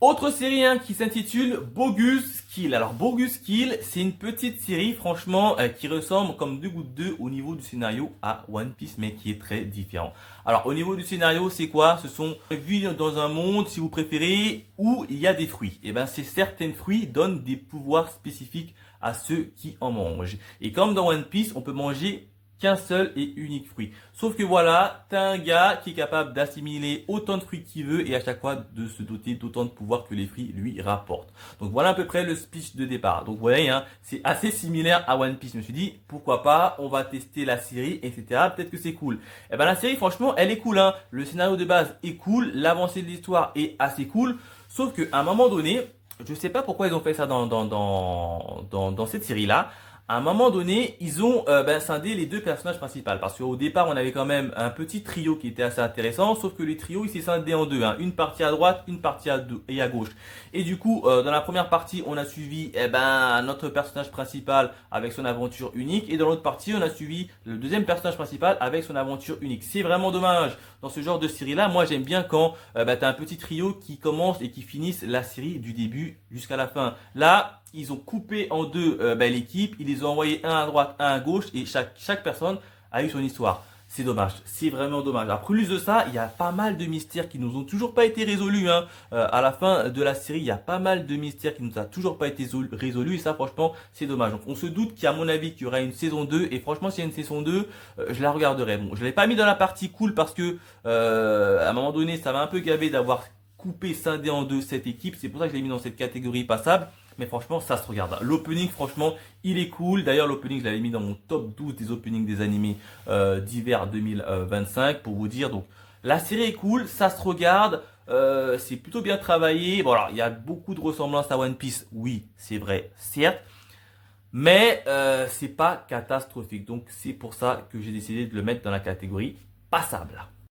Autre série hein, qui s'intitule Bogus Kill. Alors Bogus Kill, c'est une petite série franchement qui ressemble comme deux gouttes d'eau au niveau du scénario à One Piece mais qui est très différent. Alors au niveau du scénario, c'est quoi? Ce sont vies dans un monde, si vous préférez, où il y a des fruits. Et ben ces certains fruits donnent des pouvoirs spécifiques à ceux qui en mangent. Et comme dans One Piece, on peut manger qu'un seul et unique fruit. Sauf que voilà, t'as un gars qui est capable d'assimiler autant de fruits qu'il veut et à chaque fois de se doter d'autant de pouvoir que les fruits lui rapportent. Donc voilà à peu près le speech de départ. Donc vous voyez, hein, c'est assez similaire à One Piece. Je me suis dit, pourquoi pas, on va tester la série, etc. Peut-être que c'est cool. Et ben la série, franchement, elle est cool. Hein. Le scénario de base est cool, l'avancée de l'histoire est assez cool. Sauf qu'à un moment donné, je sais pas pourquoi ils ont fait ça dans cette série-là. À un moment donné, ils ont scindé les deux personnages principaux. Parce qu'au départ, on avait quand même un petit trio qui était assez intéressant, sauf que le trio, il s'est scindé en deux. Hein. Une partie à droite, une partie à gauche. Et du coup, dans la première partie, on a suivi notre personnage principal avec son aventure unique. Et dans l'autre partie, on a suivi le deuxième personnage principal avec son aventure unique. C'est vraiment dommage. Dans ce genre de série-là, moi j'aime bien quand t'as un petit trio qui commence et qui finisse la série du début jusqu'à la fin. Là, ils ont coupé en deux l'équipe, ils les ont envoyés un à droite, un à gauche et chaque personne a eu son histoire. C'est dommage, c'est vraiment dommage. Après plus de ça, il y a pas mal de mystères qui nous ont toujours pas été résolus. Hein. À la fin de la série, il y a pas mal de mystères qui nous a toujours pas été résolus et ça franchement c'est dommage. Donc on se doute qu'à mon avis qu'il y aura une saison 2 et franchement s'il y a une saison 2, je la regarderai. Bon, je l'ai pas mis dans la partie cool parce que à un moment donné ça m'a un peu gavé d'avoir coupé, scindé en deux cette équipe. C'est pour ça que je l'ai mis dans cette catégorie passable. Mais franchement, ça se regarde. L'opening, franchement, il est cool. D'ailleurs, l'opening, je l'avais mis dans mon top 12 des openings des animés d'hiver 2025 pour vous dire. Donc, la série est cool, ça se regarde. C'est plutôt bien travaillé. Bon, alors, il y a beaucoup de ressemblances à One Piece. Oui, c'est vrai, certes. Mais c'est pas catastrophique. Donc, c'est pour ça que j'ai décidé de le mettre dans la catégorie passable.